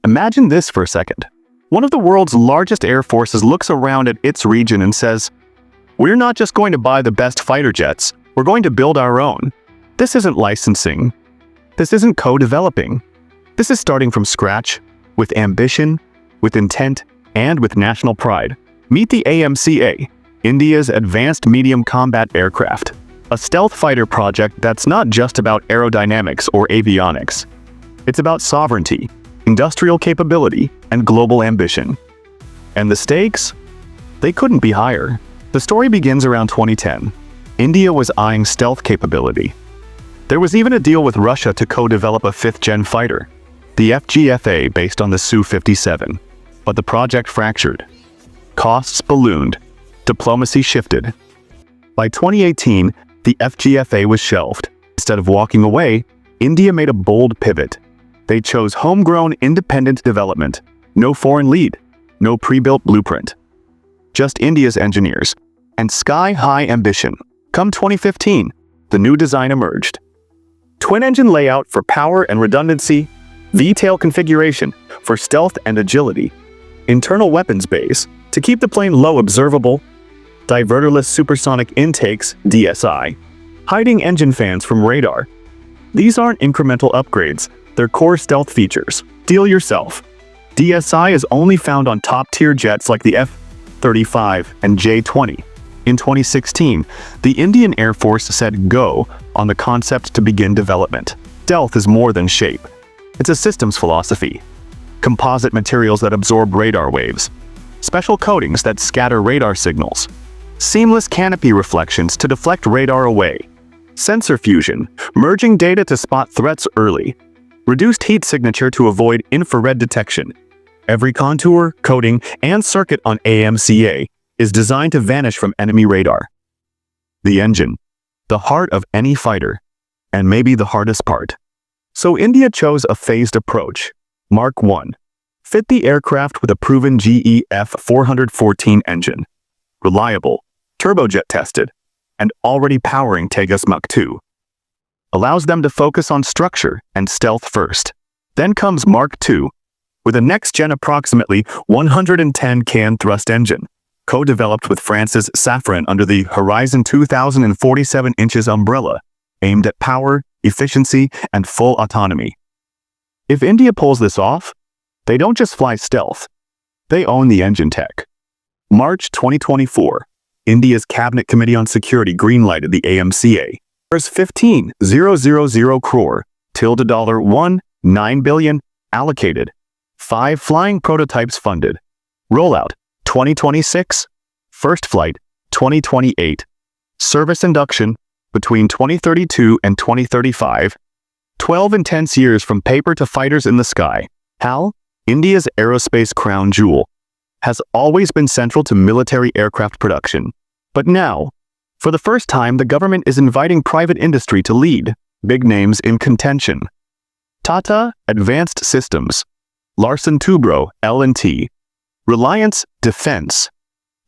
Imagine this for a second. One of the world's largest air forces looks around at its region and says, "We're not just going to buy the best fighter jets, we're going to build our own." This isn't licensing. This isn't co-developing. This is starting from scratch, with ambition, with intent, and with national pride. Meet the AMCA, India's Advanced Medium Combat Aircraft, a stealth fighter project that's not just about aerodynamics or avionics. It's about sovereignty, industrial capability, and global ambition. And the stakes? They couldn't be higher. The story begins around 2010. India was eyeing stealth capability. There was even a deal with Russia to co-develop a fifth-gen fighter, the FGFA, based on the Su-57. But the project fractured. Costs ballooned. Diplomacy shifted. By 2018, the FGFA was shelved. Instead of walking away, India made a bold pivot. They chose homegrown, independent development. No foreign lead, no pre-built blueprint. Just India's engineers and sky-high ambition. Come 2015, the new design emerged. Twin-engine layout for power and redundancy, V-tail configuration for stealth and agility, internal weapons bays to keep the plane low observable, diverterless supersonic intakes (DSI), hiding engine fans from radar. These aren't incremental upgrades, they're core stealth features. Deal yourself. DSI is only found on top-tier jets like the F-35 and J-20. In 2016, the Indian Air Force said go on the concept to begin development. Stealth is more than shape. It's a systems philosophy. Composite materials that absorb radar waves. Special coatings that scatter radar signals. Seamless canopy reflections to deflect radar away. Sensor fusion, merging data to spot threats early. Reduced heat signature to avoid infrared detection. Every contour, coating, and circuit on AMCA is designed to vanish from enemy radar. The engine, the heart of any fighter, and maybe the hardest part. So India chose a phased approach. Mark 1. Fit the aircraft with a proven GE F414 engine. Reliable, turbojet tested, and already powering Tejas Mach 2. Allows them to focus on structure and stealth first. Then comes Mark 2, with a next-gen approximately 110 kN thrust engine, co-developed with France's Safran under the Horizon 2047 inches umbrella, aimed at power, efficiency, and full autonomy. If India pulls this off, they don't just fly stealth, they own the engine tech. March 2024, India's Cabinet Committee on Security greenlighted the AMCA. There's 15,000 crore, $1.9 billion allocated. 5 flying prototypes funded. Rollout 2026, first flight 2028, service induction between 2032 and 2035, 12 intense years from paper to fighters in the sky. HAL, India's aerospace crown jewel, has always been central to military aircraft production. But now, for the first time, the government is inviting private industry to lead, big names in contention. Tata Advanced Systems, Larsen Toubro L&T, Reliance Defense.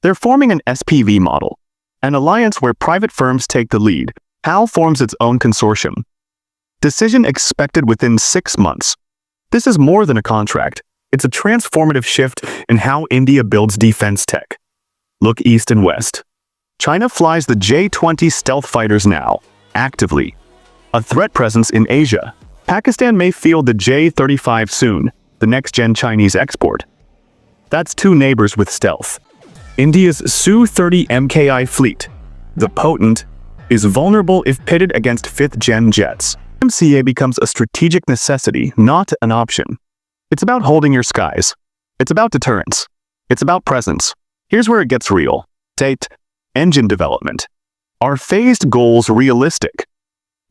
They're forming an SPV model, an alliance where private firms take the lead. HAL forms its own consortium. Decision expected within 6 months. This is more than a contract. It's a transformative shift in how India builds defense tech. Look east and west. China flies the J-20 stealth fighters now, actively. A threat presence in Asia. Pakistan may field the J-35 soon, the next-gen Chinese export. That's 2 neighbors with stealth. India's Su-30 MKI fleet, the potent, is vulnerable if pitted against 5th-gen jets. AMCA becomes a strategic necessity, not an option. It's about holding your skies. It's about deterrence. It's about presence. Here's where it gets real. State, engine development. Are phased goals realistic?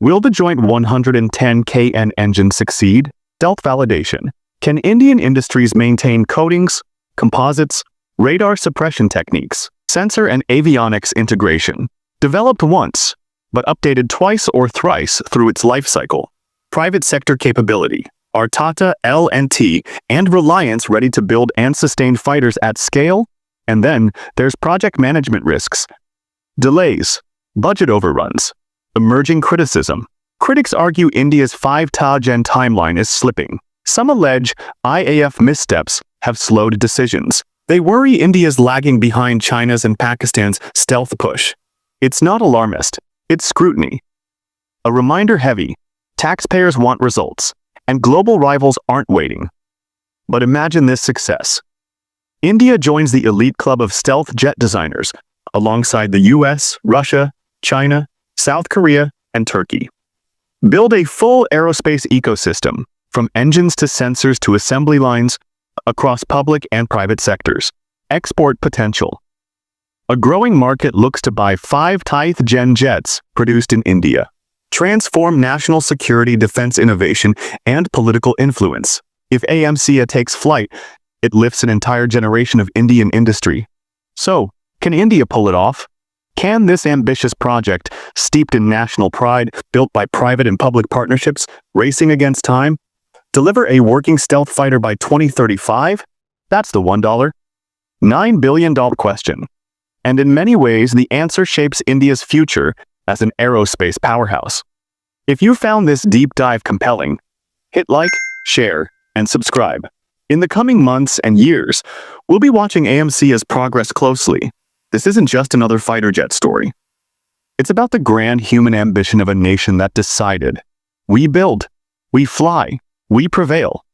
Will the joint 110 kN engine succeed? Stealth validation. Can Indian industries maintain coatings, composites, radar suppression techniques, sensor and avionics integration? Developed once, but updated twice or thrice through its life cycle. Private sector capability. Are Tata, L&T, and Reliance ready to build and sustain fighters at scale? And then there's project management risks. Delays, budget overruns, emerging criticism. Critics argue India's 5th-gen timeline is slipping. Some allege IAF missteps have slowed decisions. They worry India's lagging behind China's and Pakistan's stealth push. It's not alarmist, it's scrutiny. A reminder heavy: taxpayers want results, and global rivals aren't waiting. But imagine this success. India joins the elite club of stealth jet designers, alongside the US, Russia, China, South Korea, and Turkey. Build a full aerospace ecosystem, from engines to sensors to assembly lines, across public and private sectors. Export potential. A growing market looks to buy 5 10th-gen jets produced in India. Transform national security, defense innovation, and political influence. If AMCA takes flight, it lifts an entire generation of Indian industry. So, can India pull it off? Can this ambitious project, steeped in national pride, built by private and public partnerships, racing against time, deliver a working stealth fighter by 2035? That's the $9 billion question. And in many ways, the answer shapes India's future as an aerospace powerhouse. If you found this deep dive compelling, hit like, share, and subscribe. In the coming months and years, we'll be watching AMCA's progress closely. This isn't just another fighter jet story. It's about the grand human ambition of a nation that decided, we build, we fly, we prevail.